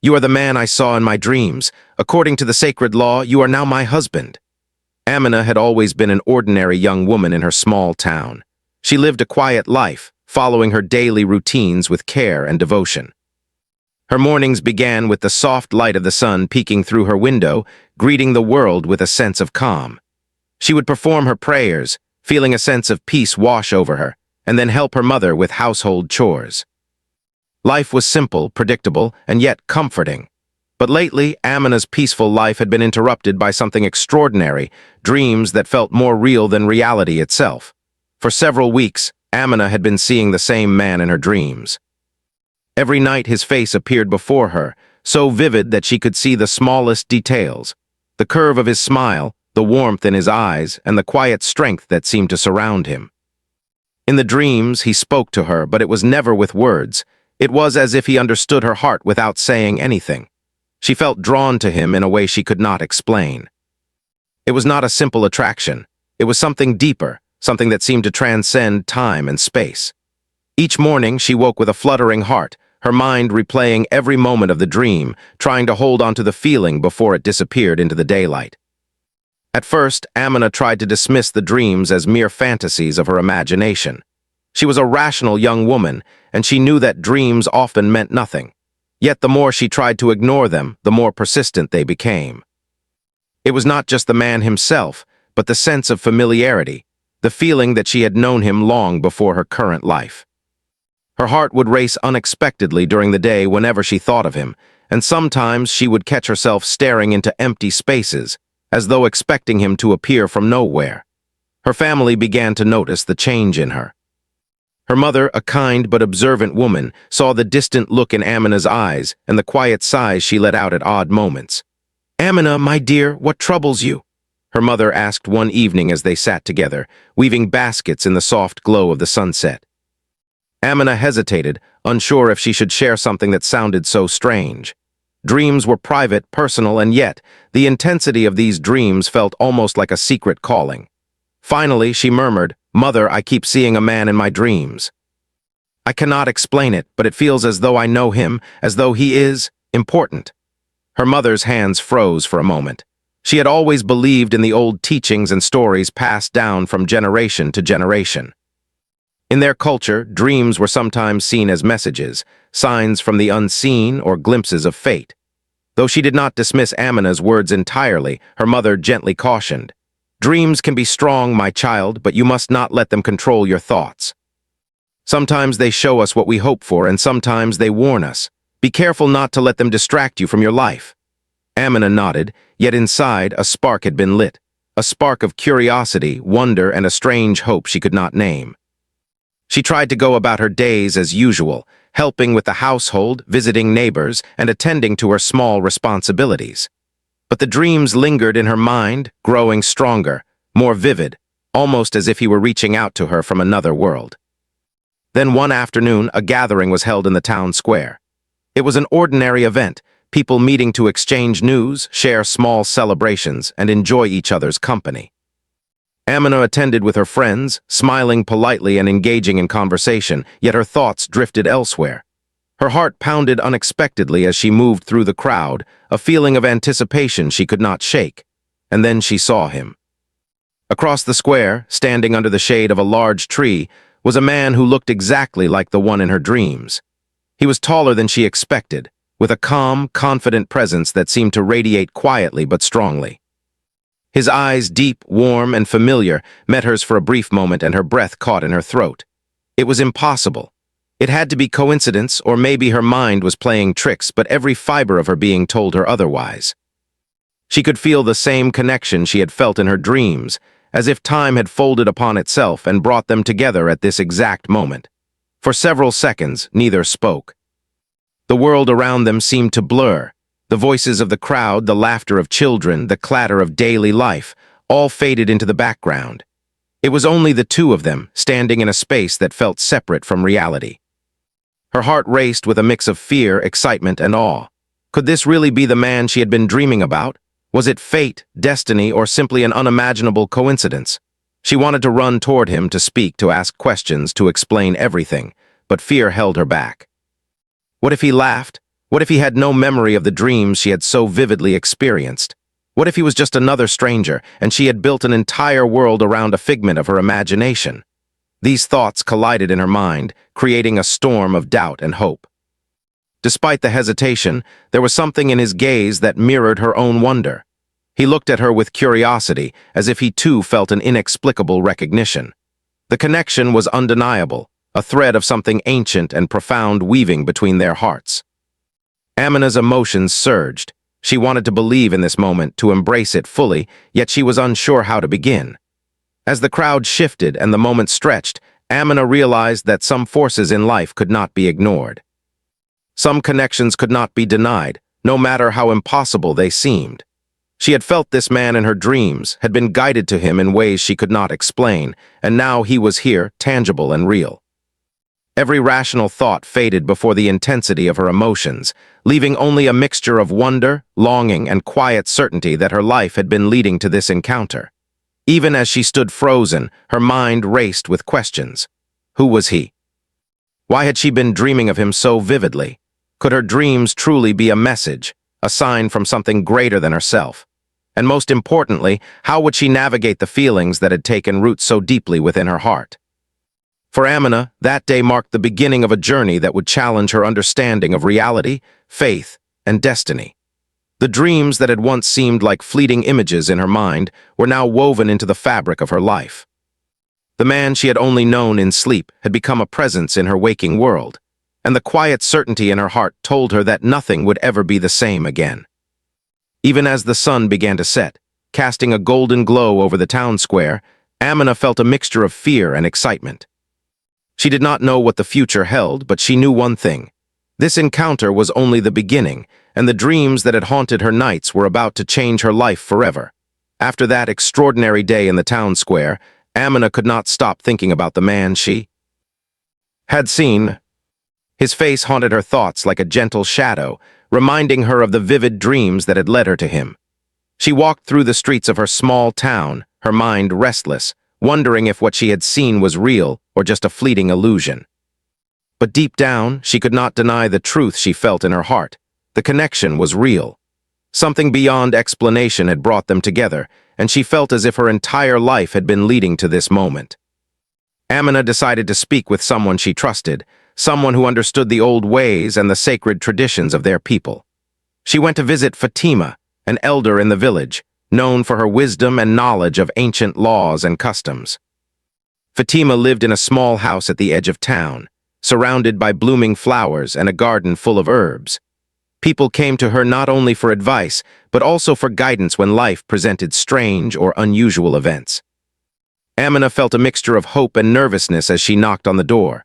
You are the man I saw in my dreams. According to the sacred law, you are now my husband." Amina had always been an ordinary young woman in her small town. She lived a quiet life, following her daily routines with care and devotion. Her mornings began with the soft light of the sun peeking through her window, greeting the world with a sense of calm. She would perform her prayers, feeling a sense of peace wash over her, and then help her mother with household chores. Life was simple, predictable, and yet comforting. But lately, Amina's peaceful life had been interrupted by something extraordinary, dreams that felt more real than reality itself. For several weeks, Amina had been seeing the same man in her dreams. Every night his face appeared before her, so vivid that she could see the smallest details. The curve of his smile, the warmth in his eyes, and the quiet strength that seemed to surround him. In the dreams, he spoke to her, but it was never with words. It was as if he understood her heart without saying anything. She felt drawn to him in a way she could not explain. It was not a simple attraction. It was something deeper, something that seemed to transcend time and space. Each morning, she woke with a fluttering heart, her mind replaying every moment of the dream, trying to hold on to the feeling before it disappeared into the daylight. At first, Amina tried to dismiss the dreams as mere fantasies of her imagination. She was a rational young woman, and she knew that dreams often meant nothing. Yet the more she tried to ignore them, the more persistent they became. It was not just the man himself, but the sense of familiarity, the feeling that she had known him long before her current life. Her heart would race unexpectedly during the day whenever she thought of him, and sometimes she would catch herself staring into empty spaces, as though expecting him to appear from nowhere. Her family began to notice the change in her. Her mother, a kind but observant woman, saw the distant look in Amina's eyes and the quiet sighs she let out at odd moments. "Amina, my dear, what troubles you?" her mother asked one evening as they sat together, weaving baskets in the soft glow of the sunset. Amina hesitated, unsure if she should share something that sounded so strange. Dreams were private, personal, and yet, the intensity of these dreams felt almost like a secret calling. Finally, she murmured, "Mother, I keep seeing a man in my dreams. I cannot explain it, but it feels as though I know him, as though he is important." Her mother's hands froze for a moment. She had always believed in the old teachings and stories passed down from generation to generation. In their culture, dreams were sometimes seen as messages, signs from the unseen or glimpses of fate. Though she did not dismiss Amina's words entirely, her mother gently cautioned, "Dreams can be strong, my child, but you must not let them control your thoughts. Sometimes they show us what we hope for, and sometimes they warn us. Be careful not to let them distract you from your life." Amina nodded, yet inside a spark had been lit, a spark of curiosity, wonder, and a strange hope she could not name. She tried to go about her days as usual, helping with the household, visiting neighbors, and attending to her small responsibilities. But the dreams lingered in her mind, growing stronger, more vivid, almost as if he were reaching out to her from another world. Then one afternoon, a gathering was held in the town square. It was an ordinary event, people meeting to exchange news, share small celebrations, and enjoy each other's company. Amina attended with her friends, smiling politely and engaging in conversation, yet her thoughts drifted elsewhere. Her heart pounded unexpectedly as she moved through the crowd, a feeling of anticipation she could not shake. And then she saw him. Across the square, standing under the shade of a large tree, was a man who looked exactly like the one in her dreams. He was taller than she expected, with a calm, confident presence that seemed to radiate quietly but strongly. His eyes, deep, warm, and familiar, met hers for a brief moment, and her breath caught in her throat. It was impossible. It had to be coincidence, or maybe her mind was playing tricks, but every fiber of her being told her otherwise. She could feel the same connection she had felt in her dreams, as if time had folded upon itself and brought them together at this exact moment. For several seconds, neither spoke. The world around them seemed to blur. The voices of the crowd, the laughter of children, the clatter of daily life, all faded into the background. It was only the two of them, standing in a space that felt separate from reality. Her heart raced with a mix of fear, excitement, and awe. Could this really be the man she had been dreaming about? Was it fate, destiny, or simply an unimaginable coincidence? She wanted to run toward him, to speak, to ask questions, to explain everything, but fear held her back. What if he laughed? What if he had no memory of the dreams she had so vividly experienced? What if he was just another stranger, and she had built an entire world around a figment of her imagination? These thoughts collided in her mind, creating a storm of doubt and hope. Despite the hesitation, there was something in his gaze that mirrored her own wonder. He looked at her with curiosity, as if he too felt an inexplicable recognition. The connection was undeniable, a thread of something ancient and profound weaving between their hearts. Amina's emotions surged. She wanted to believe in this moment, to embrace it fully, yet she was unsure how to begin. As the crowd shifted and the moment stretched, Amina realized that some forces in life could not be ignored. Some connections could not be denied, no matter how impossible they seemed. She had felt this man in her dreams, had been guided to him in ways she could not explain, and now he was here, tangible and real. Every rational thought faded before the intensity of her emotions, leaving only a mixture of wonder, longing, and quiet certainty that her life had been leading to this encounter. Even as she stood frozen, her mind raced with questions. Who was he? Why had she been dreaming of him so vividly? Could her dreams truly be a message, a sign from something greater than herself? And most importantly, how would she navigate the feelings that had taken root so deeply within her heart? For Amina, that day marked the beginning of a journey that would challenge her understanding of reality, faith, and destiny. The dreams that had once seemed like fleeting images in her mind were now woven into the fabric of her life. The man she had only known in sleep had become a presence in her waking world, and the quiet certainty in her heart told her that nothing would ever be the same again. Even as the sun began to set, casting a golden glow over the town square, Amina felt a mixture of fear and excitement. She did not know what the future held, but she knew one thing. This encounter was only the beginning, and the dreams that had haunted her nights were about to change her life forever. After that extraordinary day in the town square, Amina could not stop thinking about the man she had seen. His face haunted her thoughts like a gentle shadow, reminding her of the vivid dreams that had led her to him. She walked through the streets of her small town, her mind restless, wondering if what she had seen was real or just a fleeting illusion. But deep down, she could not deny the truth she felt in her heart. The connection was real. Something beyond explanation had brought them together, and she felt as if her entire life had been leading to this moment. Amina decided to speak with someone she trusted, someone who understood the old ways and the sacred traditions of their people. She went to visit Fatima, an elder in the village, known for her wisdom and knowledge of ancient laws and customs. Fatima lived in a small house at the edge of town, surrounded by blooming flowers and a garden full of herbs. People came to her not only for advice, but also for guidance when life presented strange or unusual events. Amina felt a mixture of hope and nervousness as she knocked on the door.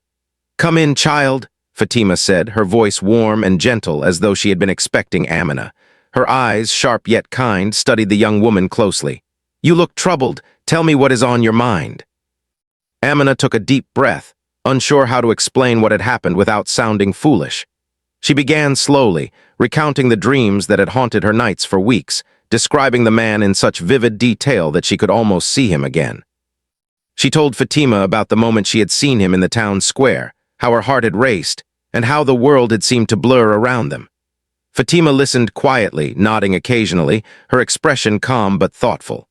"Come in, child," Fatima said, her voice warm and gentle as though she had been expecting Amina. Her eyes, sharp yet kind, studied the young woman closely. "You look troubled. Tell me what is on your mind." Amina took a deep breath, unsure how to explain what had happened without sounding foolish. She began slowly, recounting the dreams that had haunted her nights for weeks, describing the man in such vivid detail that she could almost see him again. She told Fatima about the moment she had seen him in the town square, how her heart had raced, and how the world had seemed to blur around them. Fatima listened quietly, nodding occasionally, her expression calm but thoughtful.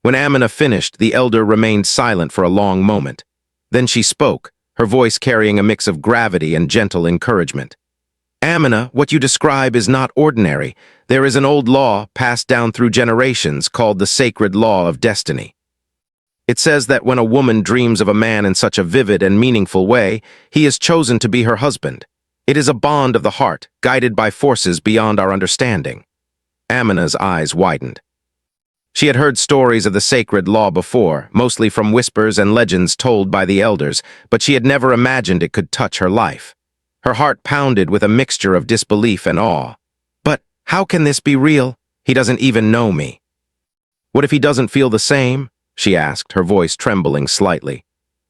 When Amina finished, the elder remained silent for a long moment. Then she spoke, her voice carrying a mix of gravity and gentle encouragement. "Amina, what you describe is not ordinary. There is an old law passed down through generations called the sacred law of destiny. It says that when a woman dreams of a man in such a vivid and meaningful way, he is chosen to be her husband. It is a bond of the heart, guided by forces beyond our understanding." Amina's eyes widened. She had heard stories of the sacred law before, mostly from whispers and legends told by the elders, but she had never imagined it could touch her life. Her heart pounded with a mixture of disbelief and awe. "But how can this be real? He doesn't even know me." "What if he doesn't feel the same?" she asked, her voice trembling slightly.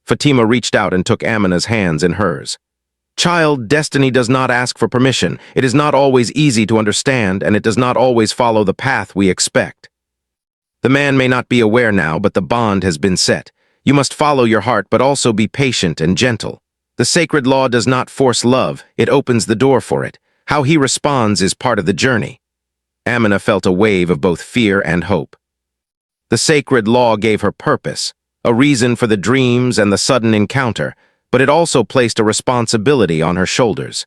Fatima reached out and took Amina's hands in hers. "Child, destiny does not ask for permission. It is not always easy to understand, and it does not always follow the path we expect. The man may not be aware now, but the bond has been set. You must follow your heart, but also be patient and gentle. The sacred law does not force love, it opens the door for it. How he responds is part of the journey. Amina felt a wave of both fear and hope. The sacred law gave her purpose, a reason for the dreams and the sudden encounter, but it also placed a responsibility on her shoulders.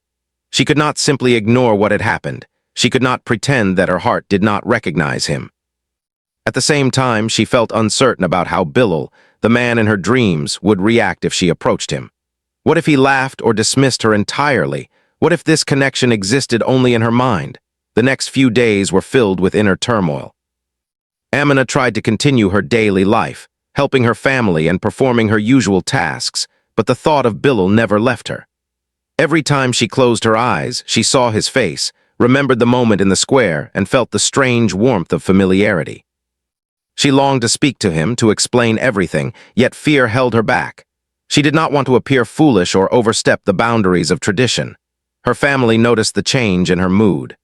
She could not simply ignore what had happened. She could not pretend that her heart did not recognize him. At the same time, she felt uncertain about how Bilal, the man in her dreams, would react if she approached him. What if he laughed or dismissed her entirely? What if this connection existed only in her mind? The next few days were filled with inner turmoil. Amina tried to continue her daily life, helping her family and performing her usual tasks, but the thought of Bilal never left her. Every time she closed her eyes, she saw his face, remembered the moment in the square, and felt the strange warmth of familiarity. She longed to speak to him, to explain everything, yet fear held her back. She did not want to appear foolish or overstep the boundaries of tradition. Her family noticed the change in her mood.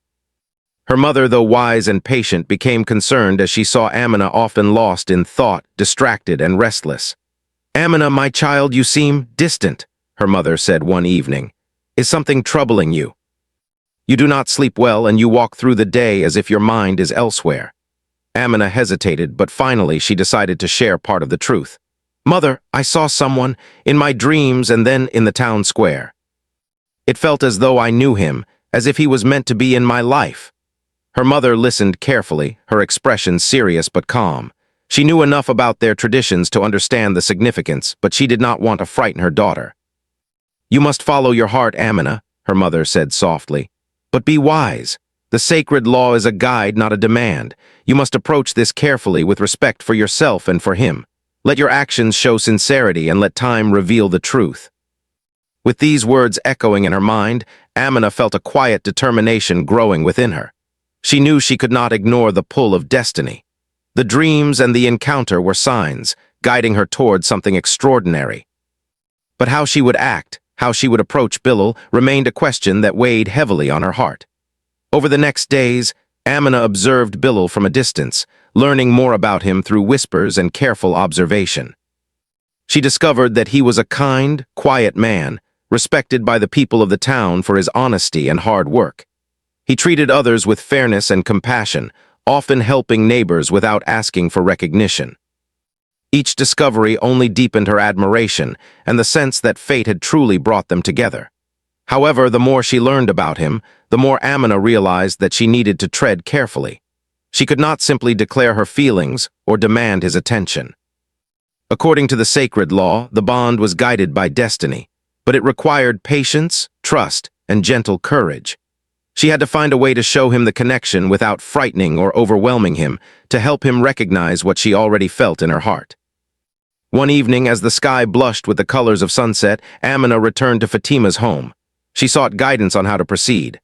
Her mother, though wise and patient, became concerned as she saw Amina often lost in thought, distracted and restless. "Amina, my child, you seem distant," her mother said one evening. "Is something troubling you? You do not sleep well and you walk through the day as if your mind is elsewhere." Amina hesitated, but finally she decided to share part of the truth. "Mother, I saw someone in my dreams and then in the town square. It felt as though I knew him, as if he was meant to be in my life." Her mother listened carefully, her expression serious but calm. She knew enough about their traditions to understand the significance, but she did not want to frighten her daughter. "You must follow your heart, Amina," her mother said softly. "But be wise. The sacred law is a guide, not a demand. You must approach this carefully with respect for yourself and for him. Let your actions show sincerity and let time reveal the truth." With these words echoing in her mind, Amina felt a quiet determination growing within her. She knew she could not ignore the pull of destiny. The dreams and the encounter were signs, guiding her toward something extraordinary. But how she would act, how she would approach Bilal, remained a question that weighed heavily on her heart. Over the next days, Amina observed Bilal from a distance, learning more about him through whispers and careful observation. She discovered that he was a kind, quiet man, respected by the people of the town for his honesty and hard work. He treated others with fairness and compassion, often helping neighbors without asking for recognition. Each discovery only deepened her admiration and the sense that fate had truly brought them together. However, the more she learned about him, the more Amina realized that she needed to tread carefully. She could not simply declare her feelings or demand his attention. According to the sacred law, the bond was guided by destiny, but it required patience, trust, and gentle courage. She had to find a way to show him the connection without frightening or overwhelming him, to help him recognize what she already felt in her heart. One evening, as the sky blushed with the colors of sunset, Amina returned to Fatima's home. She sought guidance on how to proceed.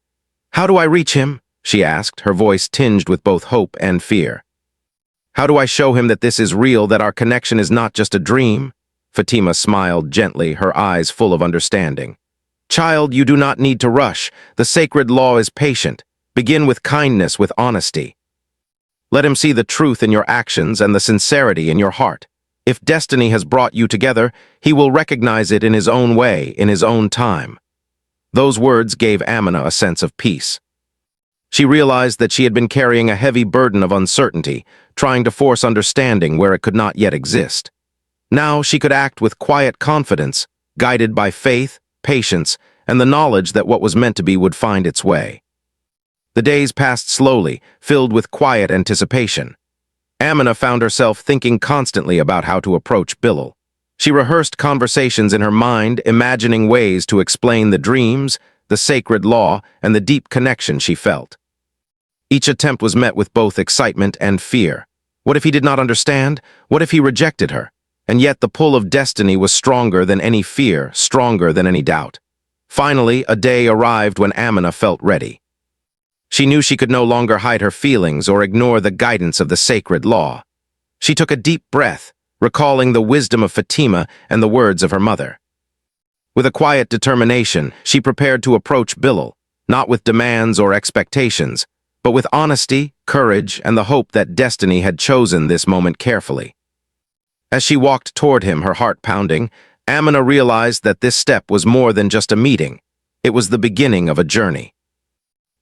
"How do I reach him?" she asked, her voice tinged with both hope and fear. "How do I show him that this is real, that our connection is not just a dream?" Fatima smiled gently, her eyes full of understanding. "Child, you do not need to rush. The sacred law is patient. Begin with kindness, with honesty. Let him see the truth in your actions and the sincerity in your heart. If destiny has brought you together, he will recognize it in his own way, in his own time." Those words gave Amina a sense of peace. She realized that she had been carrying a heavy burden of uncertainty, trying to force understanding where it could not yet exist. Now she could act with quiet confidence, guided by faith, patience, and the knowledge that what was meant to be would find its way. The days passed slowly, filled with quiet anticipation. Amina found herself thinking constantly about how to approach Bilal. She rehearsed conversations in her mind, imagining ways to explain the dreams, the sacred law, and the deep connection she felt. Each attempt was met with both excitement and fear. What if he did not understand? What if he rejected her? And yet the pull of destiny was stronger than any fear, stronger than any doubt. Finally, a day arrived when Amina felt ready. She knew she could no longer hide her feelings or ignore the guidance of the sacred law. She took a deep breath, recalling the wisdom of Fatima and the words of her mother. With a quiet determination, she prepared to approach Bilal, not with demands or expectations, but with honesty, courage, and the hope that destiny had chosen this moment carefully. As she walked toward him, her heart pounding, Amina realized that this step was more than just a meeting. It was the beginning of a journey.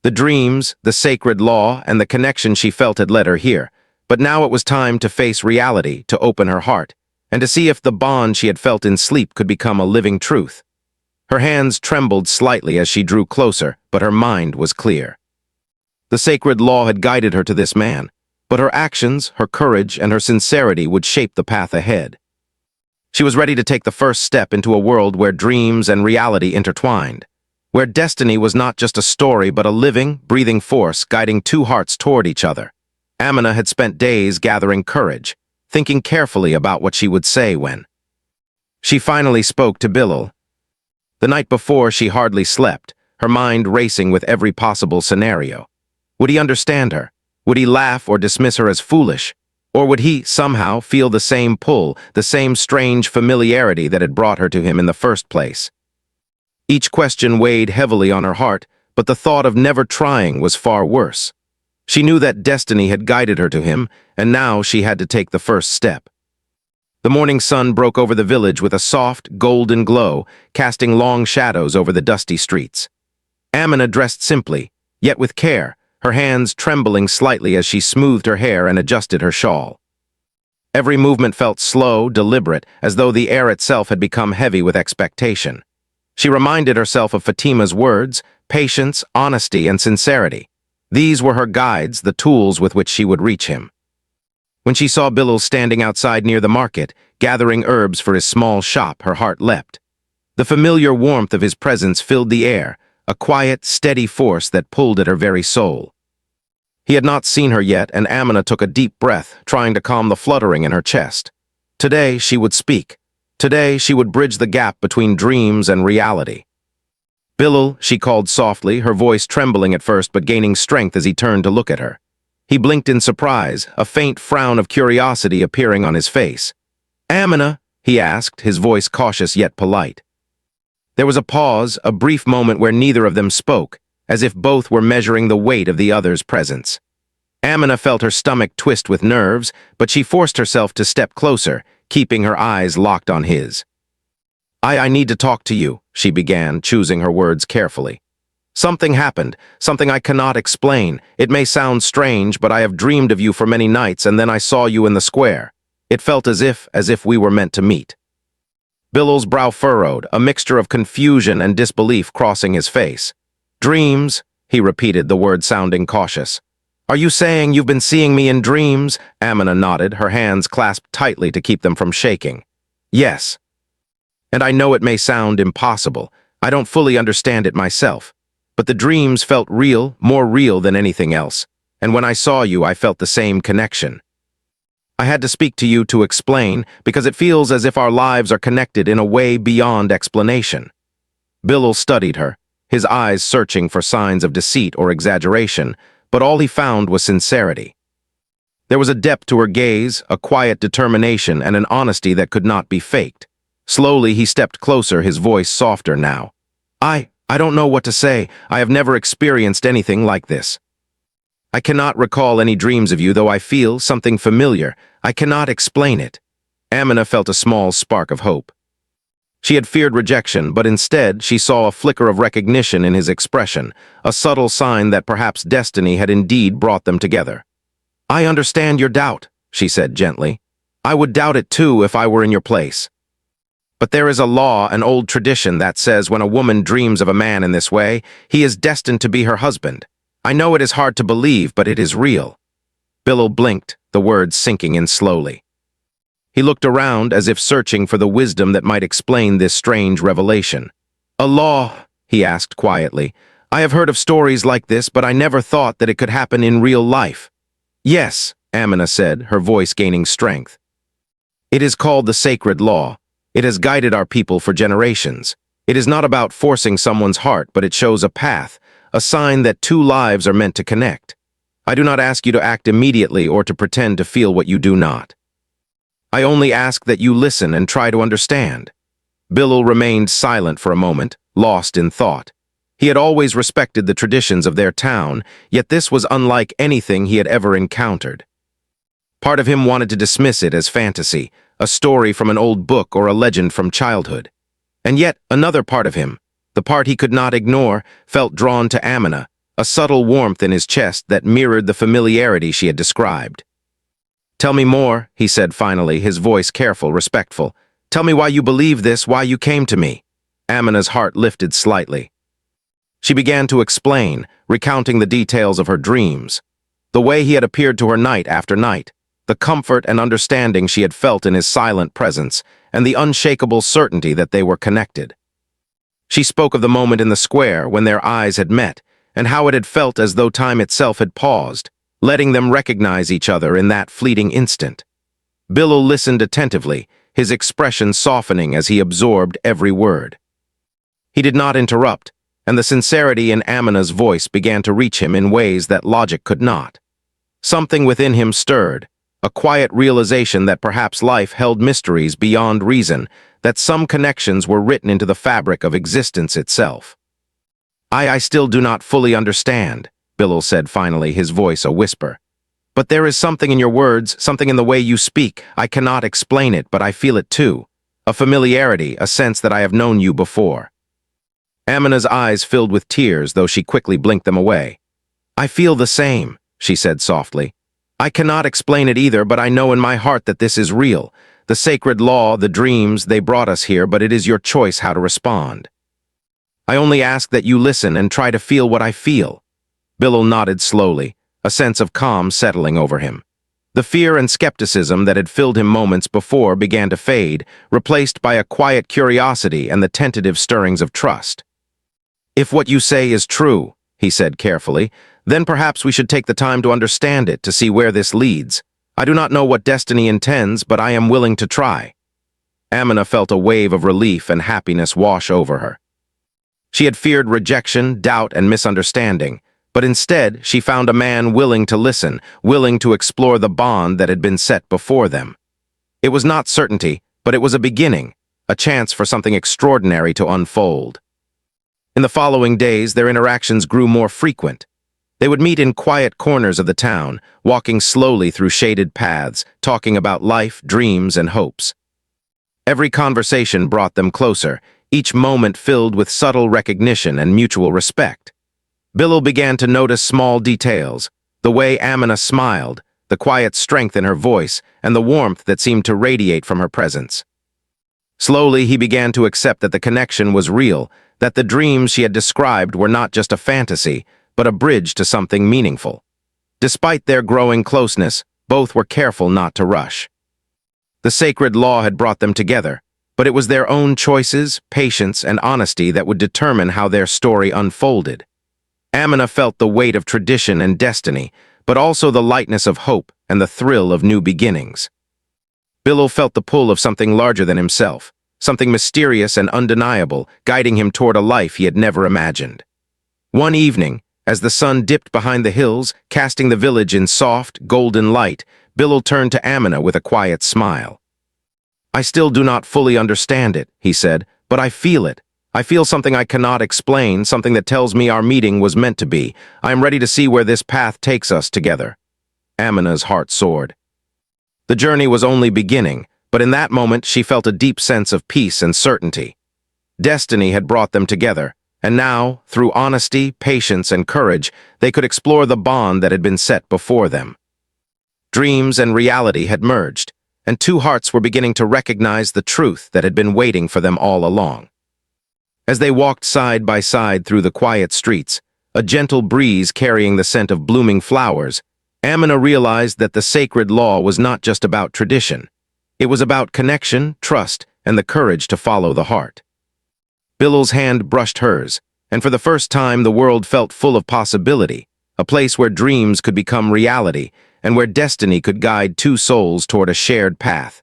The dreams, the sacred law, and the connection she felt had led her here, but now it was time to face reality, to open her heart, and to see if the bond she had felt in sleep could become a living truth. Her hands trembled slightly as she drew closer, but her mind was clear. The sacred law had guided her to this man, but her actions, her courage, and her sincerity would shape the path ahead. She was ready to take the first step into a world where dreams and reality intertwined, where destiny was not just a story but a living, breathing force guiding two hearts toward each other. Amina had spent days gathering courage, thinking carefully about what she would say when she finally spoke to Bilal. The night before, she hardly slept, her mind racing with every possible scenario. Would he understand her? Would he laugh or dismiss her as foolish? Or would he, somehow, feel the same pull, the same strange familiarity that had brought her to him in the first place? Each question weighed heavily on her heart, but the thought of never trying was far worse. She knew that destiny had guided her to him, and now she had to take the first step. The morning sun broke over the village with a soft, golden glow, casting long shadows over the dusty streets. Amina dressed simply, yet with care, her hands trembling slightly as she smoothed her hair and adjusted her shawl. Every movement felt slow, deliberate, as though the air itself had become heavy with expectation. She reminded herself of Fatima's words: patience, honesty, and sincerity. These were her guides, the tools with which she would reach him. When she saw Bilal standing outside near the market, gathering herbs for his small shop, her heart leapt. The familiar warmth of his presence filled the air, a quiet, steady force that pulled at her very soul. He had not seen her yet, and Amina took a deep breath, trying to calm the fluttering in her chest. Today she would speak. Today she would bridge the gap between dreams and reality. "Bilal," she called softly, her voice trembling at first but gaining strength as he turned to look at her. He blinked in surprise, a faint frown of curiosity appearing on his face. "Amina?" he asked, his voice cautious yet polite. There was a pause, a brief moment where neither of them spoke, as if both were measuring the weight of the other's presence. Amina felt her stomach twist with nerves, but she forced herself to step closer, keeping her eyes locked on his. I need to talk to you," she began, choosing her words carefully. "Something happened, something I cannot explain. It may sound strange, but I have dreamed of you for many nights, and then I saw you in the square. It felt as if we were meant to meet." Bilal's brow furrowed, a mixture of confusion and disbelief crossing his face. "Dreams?" he repeated, the word sounding cautious. "Are you saying you've been seeing me in dreams?" Amina nodded, her hands clasped tightly to keep them from shaking. "Yes. And I know it may sound impossible. I don't fully understand it myself. But the dreams felt real, more real than anything else. And when I saw you, I felt the same connection. I had to speak to you to explain, because it feels as if our lives are connected in a way beyond explanation." Bilal studied her, his eyes searching for signs of deceit or exaggeration, but all he found was sincerity. There was a depth to her gaze, a quiet determination, and an honesty that could not be faked. Slowly, he stepped closer, his voice softer now. I don't know what to say. I have never experienced anything like this. I cannot recall any dreams of you, though I feel something familiar. I cannot explain it." Amina felt a small spark of hope. She had feared rejection, but instead she saw a flicker of recognition in his expression, a subtle sign that perhaps destiny had indeed brought them together. "I understand your doubt," she said gently. "I would doubt it too if I were in your place. But there is a law, an old tradition that says when a woman dreams of a man in this way, he is destined to be her husband. I know it is hard to believe, but it is real." Bilal blinked, the words sinking in slowly. He looked around as if searching for the wisdom that might explain this strange revelation. "A law?" he asked quietly. "I have heard of stories like this, but I never thought that it could happen in real life." "Yes," Amina said, her voice gaining strength. "It is called the sacred law. It has guided our people for generations. It is not about forcing someone's heart, but it shows a path, a sign that two lives are meant to connect. I do not ask you to act immediately or to pretend to feel what you do not. I only ask that you listen and try to understand." Bilal remained silent for a moment, lost in thought. He had always respected the traditions of their town, yet this was unlike anything he had ever encountered. Part of him wanted to dismiss it as fantasy, a story from an old book or a legend from childhood. And yet another part of him, the part he could not ignore, felt drawn to Amina, a subtle warmth in his chest that mirrored the familiarity she had described. "Tell me more," he said finally, his voice careful, respectful. "Tell me why you believe this, why you came to me." Amina's heart lifted slightly. She began to explain, recounting the details of her dreams, the way he had appeared to her night after night, the comfort and understanding she had felt in his silent presence, and the unshakable certainty that they were connected. She spoke of the moment in the square when their eyes had met, and how it had felt as though time itself had paused, letting them recognize each other in that fleeting instant. Bilal listened attentively, his expression softening as he absorbed every word. He did not interrupt, and the sincerity in Amina's voice began to reach him in ways that logic could not. Something within him stirred, a quiet realization that perhaps life held mysteries beyond reason, that some connections were written into the fabric of existence itself. I still do not fully understand," Bilal said finally, his voice a whisper. "But there is something in your words, something in the way you speak. I cannot explain it, but I feel it too. A familiarity, a sense that I have known you before." Amina's eyes filled with tears, though she quickly blinked them away. "I feel the same," she said softly. "I cannot explain it either, but I know in my heart that this is real. The sacred law, the dreams, they brought us here, but it is your choice how to respond. I only ask that you listen and try to feel what I feel." Bilal nodded slowly, a sense of calm settling over him. The fear and skepticism that had filled him moments before began to fade, replaced by a quiet curiosity and the tentative stirrings of trust. "If what you say is true," he said carefully, "then perhaps we should take the time to understand it, to see where this leads. I do not know what destiny intends, but I am willing to try." Amina felt a wave of relief and happiness wash over her. She had feared rejection, doubt, and misunderstanding, but instead she found a man willing to listen, willing to explore the bond that had been set before them. It was not certainty, but it was a beginning, a chance for something extraordinary to unfold. In the following days, their interactions grew more frequent. They would meet in quiet corners of the town, walking slowly through shaded paths, talking about life, dreams, and hopes. Every conversation brought them closer, each moment filled with subtle recognition and mutual respect. Bilal began to notice small details, the way Amina smiled, the quiet strength in her voice, and the warmth that seemed to radiate from her presence. Slowly, he began to accept that the connection was real, that the dreams she had described were not just a fantasy, but a bridge to something meaningful. Despite their growing closeness, both were careful not to rush. The sacred law had brought them together, but it was their own choices, patience, and honesty that would determine how their story unfolded. Amina felt the weight of tradition and destiny, but also the lightness of hope and the thrill of new beginnings. Bilal felt the pull of something larger than himself, something mysterious and undeniable, guiding him toward a life he had never imagined. One evening, as the sun dipped behind the hills, casting the village in soft, golden light, Bilal turned to Amina with a quiet smile. "I still do not fully understand it," he said, "but I feel it. I feel something I cannot explain, something that tells me our meeting was meant to be. I am ready to see where this path takes us together." Amina's heart soared. The journey was only beginning, but in that moment she felt a deep sense of peace and certainty. Destiny had brought them together, and now, through honesty, patience, and courage, they could explore the bond that had been set before them. Dreams and reality had merged, and two hearts were beginning to recognize the truth that had been waiting for them all along. As they walked side by side through the quiet streets, a gentle breeze carrying the scent of blooming flowers, Amina realized that the sacred law was not just about tradition. It was about connection, trust, and the courage to follow the heart. Bilal's hand brushed hers, and for the first time the world felt full of possibility, a place where dreams could become reality, and where destiny could guide two souls toward a shared path.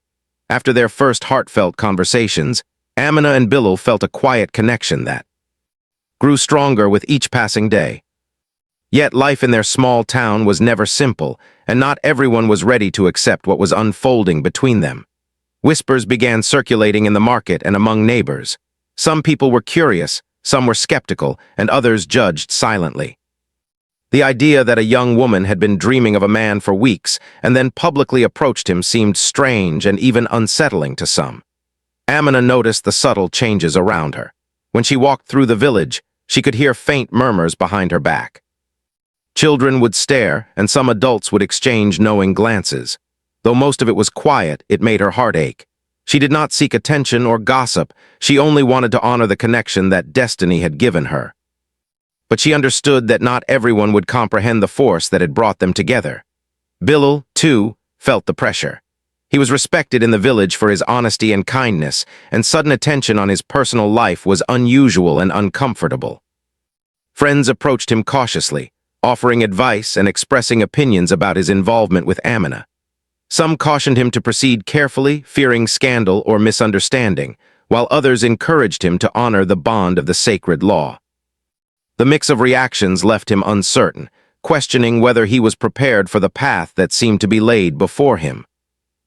After their first heartfelt conversations, Amina and Bilal felt a quiet connection that grew stronger with each passing day. Yet life in their small town was never simple, and not everyone was ready to accept what was unfolding between them. Whispers began circulating in the market and among neighbors. Some people were curious, some were skeptical, and others judged silently. The idea that a young woman had been dreaming of a man for weeks and then publicly approached him seemed strange and even unsettling to some. Amina noticed the subtle changes around her. When she walked through the village, she could hear faint murmurs behind her back. Children would stare, and some adults would exchange knowing glances. Though most of it was quiet, it made her heart ache. She did not seek attention or gossip. She only wanted to honor the connection that destiny had given her. But she understood that not everyone would comprehend the force that had brought them together. Bilal, too, felt the pressure. He was respected in the village for his honesty and kindness, and sudden attention on his personal life was unusual and uncomfortable. Friends approached him cautiously, offering advice and expressing opinions about his involvement with Amina. Some cautioned him to proceed carefully, fearing scandal or misunderstanding, while others encouraged him to honor the bond of the sacred law. The mix of reactions left him uncertain, questioning whether he was prepared for the path that seemed to be laid before him.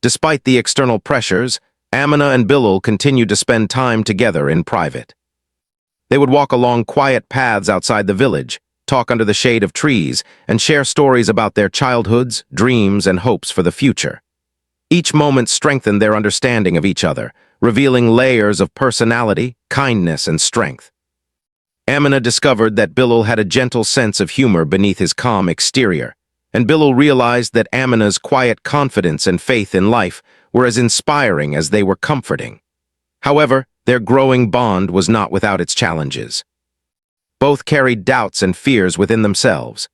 Despite the external pressures, Amina and Bilal continued to spend time together in private. They would walk along quiet paths outside the village, talk under the shade of trees, and share stories about their childhoods, dreams, and hopes for the future. Each moment strengthened their understanding of each other, revealing layers of personality, kindness, and strength. Amina discovered that Bilal had a gentle sense of humor beneath his calm exterior, and Bilal realized that Amina's quiet confidence and faith in life were as inspiring as they were comforting. However, their growing bond was not without its challenges. Both carried doubts and fears within themselves.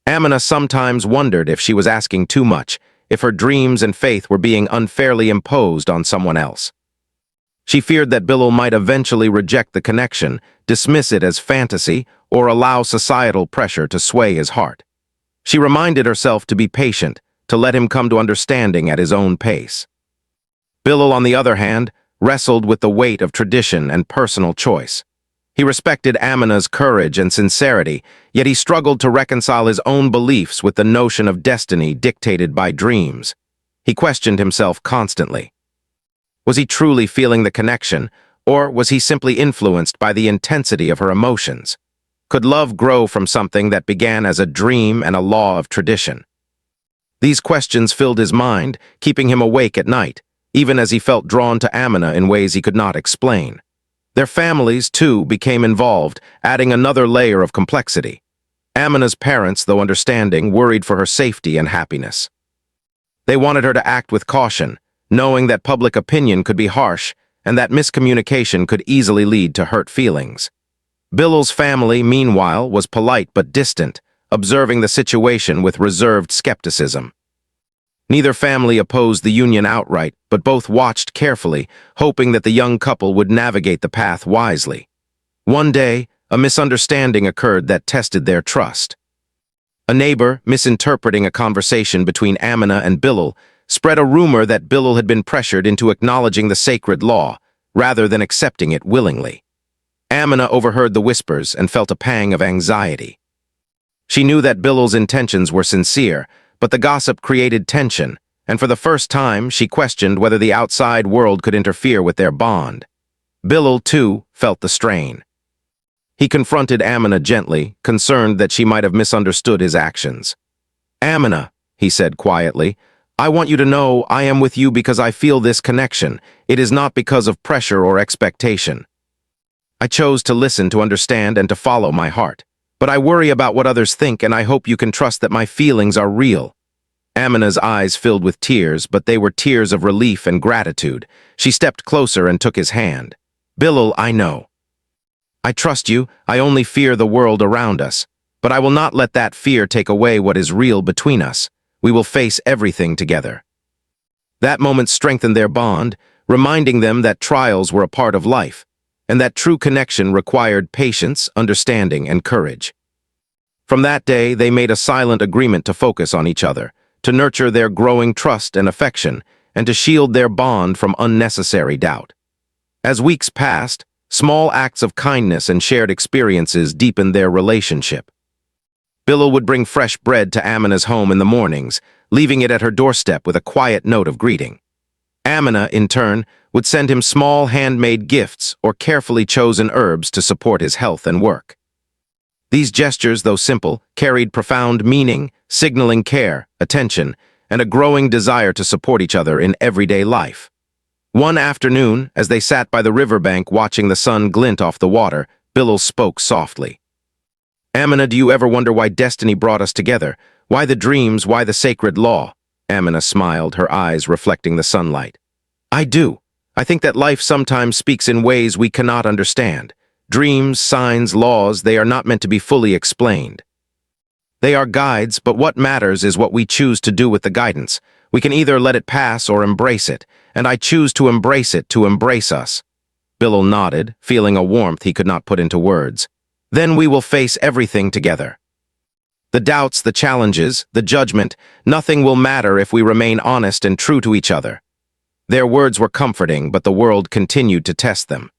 Amina sometimes wondered if she was asking too much, if her dreams and faith were being unfairly imposed on someone else. She feared that Bilal might eventually reject the connection, dismiss it as fantasy, or allow societal pressure to sway his heart. She reminded herself to be patient, to let him come to understanding at his own pace. Bilal, on the other hand, wrestled with the weight of tradition and personal choice. He respected Amina's courage and sincerity, yet he struggled to reconcile his own beliefs with the notion of destiny dictated by dreams. He questioned himself constantly. Was he truly feeling the connection, or was he simply influenced by the intensity of her emotions? Could love grow from something that began as a dream and a law of tradition? These questions filled his mind, keeping him awake at night, even as he felt drawn to Amina in ways he could not explain. Their families, too, became involved, adding another layer of complexity. Amina's parents, though understanding, worried for her safety and happiness. They wanted her to act with caution, knowing that public opinion could be harsh and that miscommunication could easily lead to hurt feelings. Bilal's family, meanwhile, was polite but distant, observing the situation with reserved skepticism. Neither family opposed the union outright, but both watched carefully, hoping that the young couple would navigate the path wisely. One day, a misunderstanding occurred that tested their trust. A neighbor, misinterpreting a conversation between Amina and Bilal, spread a rumor that Bilal had been pressured into acknowledging the sacred law, rather than accepting it willingly. Amina overheard the whispers and felt a pang of anxiety. She knew that Bilal's intentions were sincere, but the gossip created tension, and for the first time she questioned whether the outside world could interfere with their bond. Bilal, too, felt the strain. He confronted Amina gently, concerned that she might have misunderstood his actions. "Amina," he said quietly, "I want you to know I am with you because I feel this connection. It is not because of pressure or expectation. I chose to listen, to understand, and to follow my heart. But I worry about what others think, and I hope you can trust that my feelings are real." Amina's eyes filled with tears, but they were tears of relief and gratitude. She stepped closer and took his hand. "Bilal, I know. I trust you. I only fear the world around us. But I will not let that fear take away what is real between us. We will face everything together." That moment strengthened their bond, reminding them that trials were a part of life, and that true connection required patience, understanding, and courage. From that day, they made a silent agreement to focus on each other, to nurture their growing trust and affection, and to shield their bond from unnecessary doubt. As weeks passed, small acts of kindness and shared experiences deepened their relationship. Bilal would bring fresh bread to Amina's home in the mornings, leaving it at her doorstep with a quiet note of greeting. Amina, in turn, would send him small handmade gifts or carefully chosen herbs to support his health and work. These gestures, though simple, carried profound meaning, signaling care, attention, and a growing desire to support each other in everyday life. One afternoon, as they sat by the riverbank watching the sun glint off the water, Bilal spoke softly. Amina, do you ever wonder why destiny brought us together? Why the dreams, why the sacred law? Amina smiled, her eyes reflecting the sunlight. I do. I think that life sometimes speaks in ways we cannot understand. Dreams, signs, laws, they are not meant to be fully explained. They are guides, but what matters is what we choose to do with the guidance. We can either let it pass or embrace it, and I choose to embrace it to embrace us. Bilal nodded, feeling a warmth he could not put into words. Then we will face everything together. The doubts, the challenges, the judgment, nothing will matter if we remain honest and true to each other. Their words were comforting, but the world continued to test them.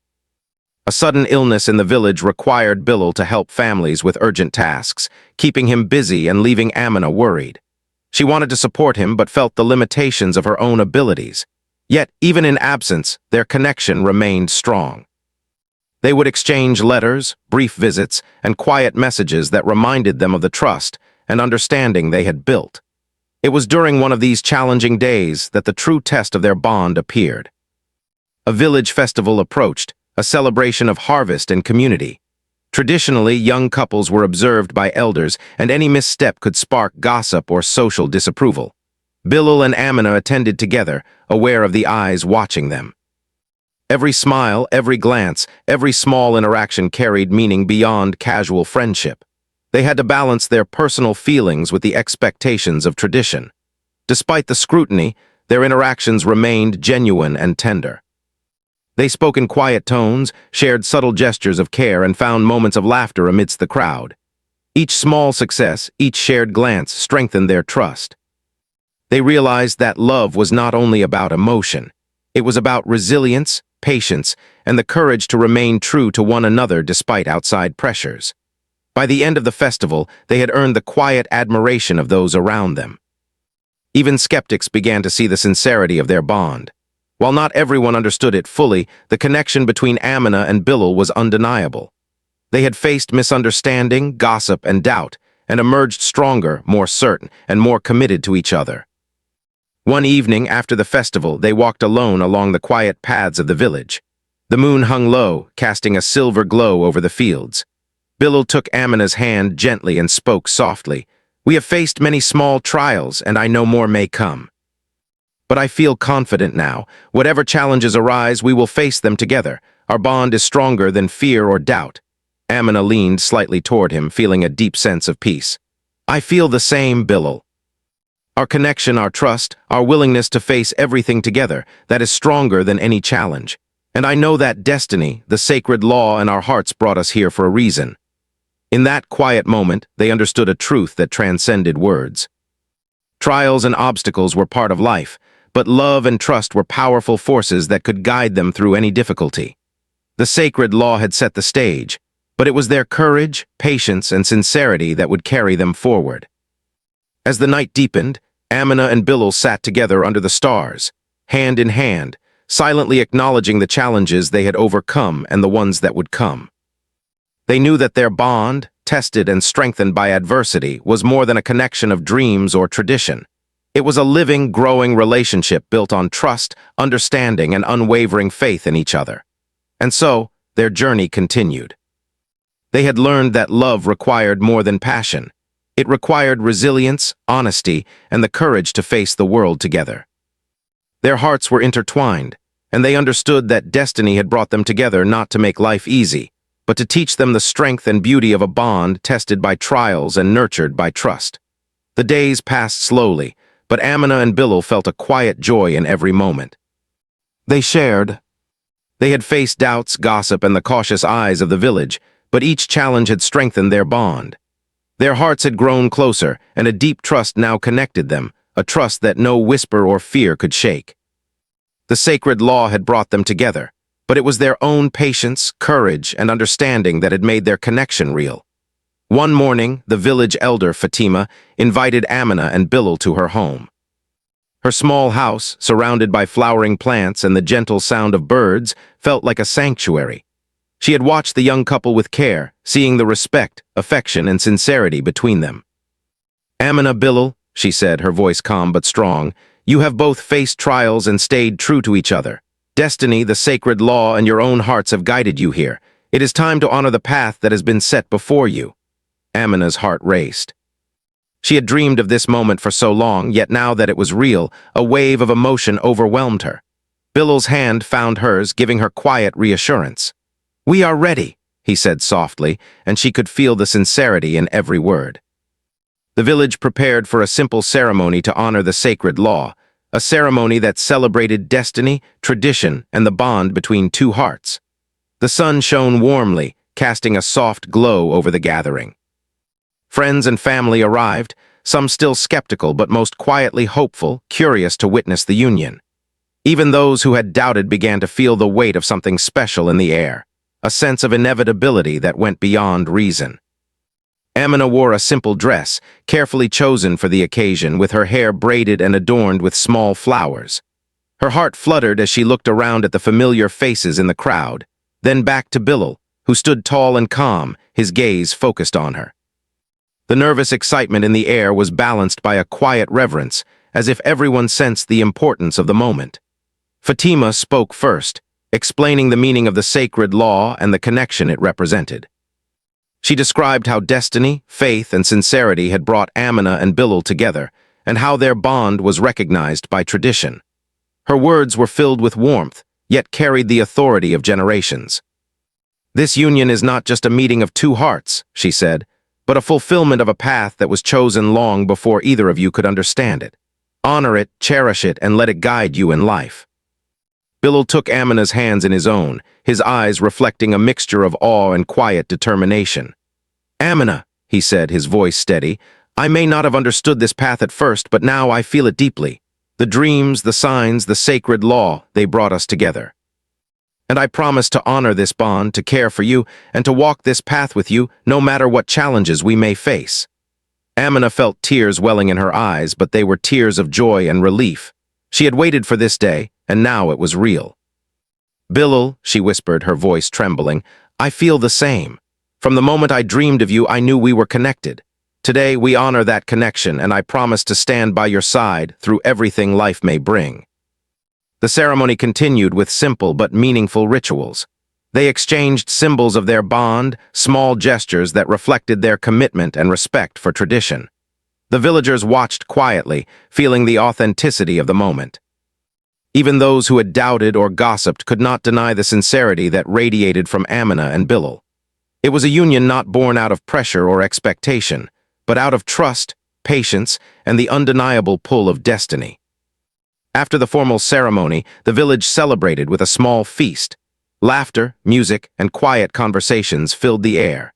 A sudden illness in the village required Bilal to help families with urgent tasks, keeping him busy and leaving Amina worried. She wanted to support him but felt the limitations of her own abilities. Yet, even in absence, their connection remained strong. They would exchange letters, brief visits, and quiet messages that reminded them of the trust and understanding they had built. It was during one of these challenging days that the true test of their bond appeared. A village festival approached, a celebration of harvest and community. Traditionally, young couples were observed by elders, and any misstep could spark gossip or social disapproval. Bilal and Amina attended together, aware of the eyes watching them. Every smile, every glance, every small interaction carried meaning beyond casual friendship. They had to balance their personal feelings with the expectations of tradition. Despite the scrutiny, their interactions remained genuine and tender. They spoke in quiet tones, shared subtle gestures of care, and found moments of laughter amidst the crowd. Each small success, each shared glance strengthened their trust. They realized that love was not only about emotion. It was about resilience, patience, and the courage to remain true to one another despite outside pressures. By the end of the festival, they had earned the quiet admiration of those around them. Even skeptics began to see the sincerity of their bond. While not everyone understood it fully, the connection between Amina and Bilal was undeniable. They had faced misunderstanding, gossip, and doubt, and emerged stronger, more certain, and more committed to each other. One evening after the festival, they walked alone along the quiet paths of the village. The moon hung low, casting a silver glow over the fields. Bilal took Amina's hand gently and spoke softly. We have faced many small trials, and I know more may come. But I feel confident now. Whatever challenges arise, we will face them together. Our bond is stronger than fear or doubt. Amina leaned slightly toward him, feeling a deep sense of peace. I feel the same, Bilal. Our connection, our trust, our willingness to face everything together, that is stronger than any challenge. And I know that destiny, the sacred law in our hearts brought us here for a reason. In that quiet moment, they understood a truth that transcended words. Trials and obstacles were part of life, but love and trust were powerful forces that could guide them through any difficulty. The sacred law had set the stage, but it was their courage, patience, and sincerity that would carry them forward. As the night deepened, Amina and Bilal sat together under the stars, hand in hand, silently acknowledging the challenges they had overcome and the ones that would come. They knew that their bond, tested and strengthened by adversity, was more than a connection of dreams or tradition. It was a living, growing relationship built on trust, understanding, and unwavering faith in each other. And so, their journey continued. They had learned that love required more than passion. It required resilience, honesty, and the courage to face the world together. Their hearts were intertwined, and they understood that destiny had brought them together not to make life easy, but to teach them the strength and beauty of a bond tested by trials and nurtured by trust. The days passed slowly, but Amina and Bilal felt a quiet joy in every moment. They shared. They had faced doubts, gossip, and the cautious eyes of the village, but each challenge had strengthened their bond. Their hearts had grown closer, and a deep trust now connected them, a trust that no whisper or fear could shake. The sacred law had brought them together, but it was their own patience, courage, and understanding that had made their connection real. One morning, the village elder, Fatima, invited Amina and Bilal to her home. Her small house, surrounded by flowering plants and the gentle sound of birds, felt like a sanctuary. She had watched the young couple with care, seeing the respect, affection, and sincerity between them. Amina, Bilal, she said, her voice calm but strong, you have both faced trials and stayed true to each other. Destiny, the sacred law, and your own hearts have guided you here. It is time to honor the path that has been set before you. Amina's heart raced. She had dreamed of this moment for so long, yet now that it was real, a wave of emotion overwhelmed her. Billow's hand found hers, giving her quiet reassurance. "We are ready," he said softly, and she could feel the sincerity in every word. The village prepared for a simple ceremony to honor the sacred law, a ceremony that celebrated destiny, tradition, and the bond between two hearts. The sun shone warmly, casting a soft glow over the gathering. Friends and family arrived, some still skeptical but most quietly hopeful, curious to witness the union. Even those who had doubted began to feel the weight of something special in the air, a sense of inevitability that went beyond reason. Amina wore a simple dress, carefully chosen for the occasion, with her hair braided and adorned with small flowers. Her heart fluttered as she looked around at the familiar faces in the crowd, then back to Bilal, who stood tall and calm, his gaze focused on her. The nervous excitement in the air was balanced by a quiet reverence, as if everyone sensed the importance of the moment. Fatima spoke first, explaining the meaning of the sacred law and the connection it represented. She described how destiny, faith, and sincerity had brought Amina and Bilal together, and how their bond was recognized by tradition. Her words were filled with warmth, yet carried the authority of generations. "This union is not just a meeting of two hearts," she said, "but a fulfillment of a path that was chosen long before either of you could understand it. Honor it, cherish it, and let it guide you in life." Bilal took Amina's hands in his own, his eyes reflecting a mixture of awe and quiet determination. "Amina," he said, his voice steady, "I may not have understood this path at first, but now I feel it deeply. The dreams, the signs, the sacred law, they brought us together. And I promise to honor this bond, to care for you, and to walk this path with you, no matter what challenges we may face." Amina felt tears welling in her eyes, but they were tears of joy and relief. She had waited for this day, and now it was real. "Bilal," she whispered, her voice trembling, "I feel the same. From the moment I dreamed of you, I knew we were connected. Today, we honor that connection, and I promise to stand by your side through everything life may bring." The ceremony continued with simple but meaningful rituals. They exchanged symbols of their bond, small gestures that reflected their commitment and respect for tradition. The villagers watched quietly, feeling the authenticity of the moment. Even those who had doubted or gossiped could not deny the sincerity that radiated from Amina and Bilal. It was a union not born out of pressure or expectation, but out of trust, patience, and the undeniable pull of destiny. After the formal ceremony, the village celebrated with a small feast. Laughter, music, and quiet conversations filled the air.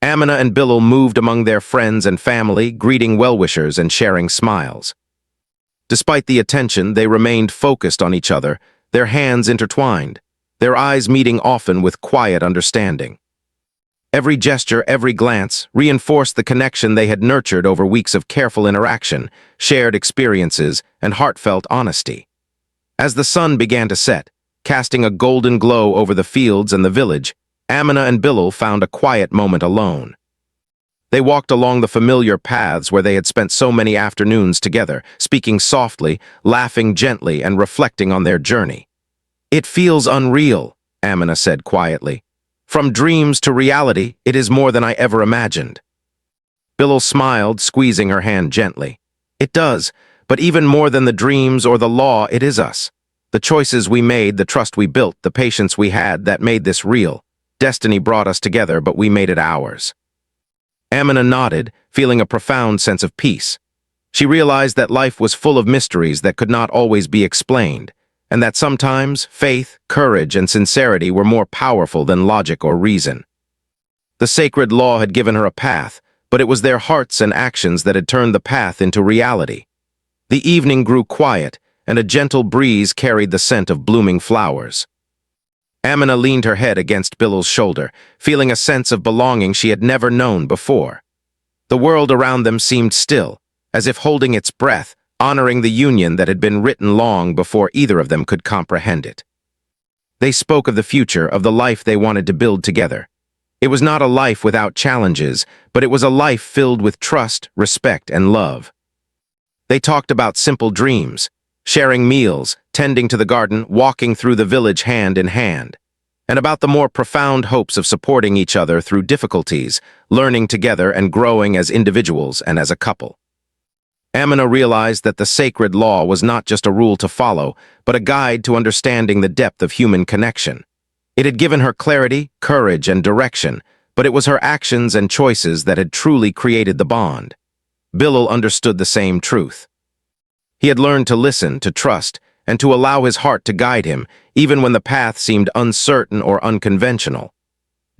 Amina and Bilal moved among their friends and family, greeting well-wishers and sharing smiles. Despite the attention, they remained focused on each other, their hands intertwined, their eyes meeting often with quiet understanding. Every gesture, every glance, reinforced the connection they had nurtured over weeks of careful interaction, shared experiences, and heartfelt honesty. As the sun began to set, casting a golden glow over the fields and the village, Amina and Bilal found a quiet moment alone. They walked along the familiar paths where they had spent so many afternoons together, speaking softly, laughing gently, and reflecting on their journey. "It feels unreal," Amina said quietly. "From dreams to reality, it is more than I ever imagined." Bilal smiled, squeezing her hand gently. "It does, but even more than the dreams or the law, it is us. The choices we made, the trust we built, the patience we had, that made this real. Destiny brought us together, but we made it ours." Amina nodded, feeling a profound sense of peace. She realized that life was full of mysteries that could not always be explained, and that sometimes faith, courage, and sincerity were more powerful than logic or reason. The sacred law had given her a path, but it was their hearts and actions that had turned the path into reality. The evening grew quiet, and a gentle breeze carried the scent of blooming flowers. Amina leaned her head against Bilal's shoulder, feeling a sense of belonging she had never known before. The world around them seemed still, as if holding its breath, honoring the union that had been written long before either of them could comprehend it. They spoke of the future, of the life they wanted to build together. It was not a life without challenges, but it was a life filled with trust, respect, and love. They talked about simple dreams, sharing meals, tending to the garden, walking through the village hand in hand. and about the more profound hopes of supporting each other through difficulties, learning together and growing as individuals and as a couple. Amina realized that the sacred law was not just a rule to follow, but a guide to understanding the depth of human connection. It had given her clarity, courage, and direction, but it was her actions and choices that had truly created the bond. Bilal understood the same truth. He had learned to listen, to trust, and to allow his heart to guide him, even when the path seemed uncertain or unconventional.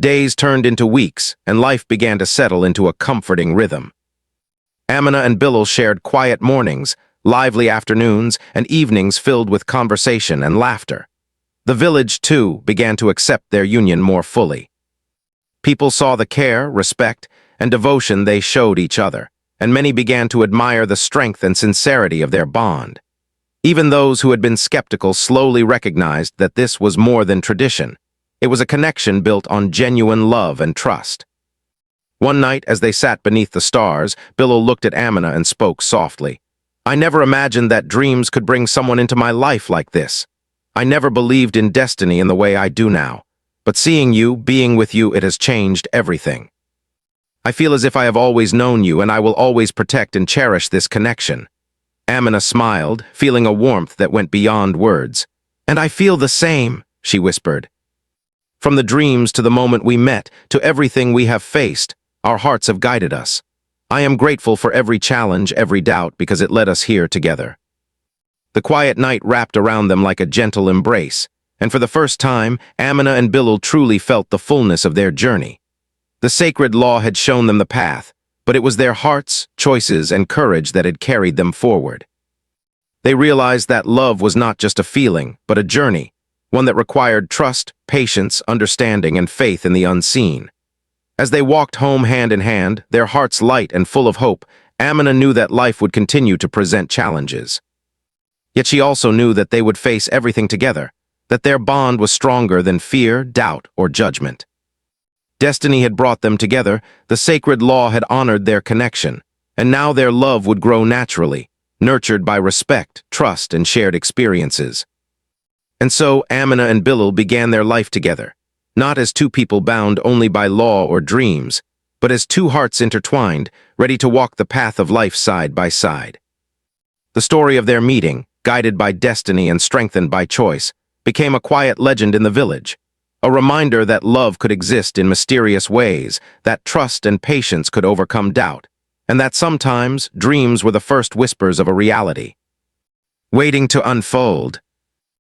Days turned into weeks, and life began to settle into a comforting rhythm. Amina and Bilal shared quiet mornings, lively afternoons, and evenings filled with conversation and laughter. The village, too, began to accept their union more fully. People saw the care, respect, and devotion they showed each other, and many began to admire the strength and sincerity of their bond. Even those who had been skeptical slowly recognized that this was more than tradition. It was a connection built on genuine love and trust. One night, as they sat beneath the stars, Bilal looked at Amina and spoke softly. "I never imagined that dreams could bring someone into my life like this. I never believed in destiny in the way I do now. But seeing you, being with you, it has changed everything. I feel as if I have always known you, and I will always protect and cherish this connection." Amina smiled, feeling a warmth that went beyond words. "And I feel the same," she whispered. "From the dreams to the moment we met, to everything we have faced, our hearts have guided us. I am grateful for every challenge, every doubt, because it led us here together." The quiet night wrapped around them like a gentle embrace, and for the first time, Amina and Bilal truly felt the fullness of their journey. The sacred law had shown them the path, but it was their hearts, choices, and courage that had carried them forward. They realized that love was not just a feeling, but a journey, one that required trust, patience, understanding, and faith in the unseen. As they walked home hand in hand, their hearts light and full of hope, Amina knew that life would continue to present challenges. Yet she also knew that they would face everything together, that their bond was stronger than fear, doubt, or judgment. Destiny had brought them together, the sacred law had honored their connection, and now their love would grow naturally, nurtured by respect, trust, and shared experiences. And so Amina and Bilal began their life together, not as two people bound only by law or dreams, but as two hearts intertwined, ready to walk the path of life side by side. The story of their meeting, guided by destiny and strengthened by choice, became a quiet legend in the village, a reminder that love could exist in mysterious ways, that trust and patience could overcome doubt, and that sometimes dreams were the first whispers of a reality, waiting to unfold.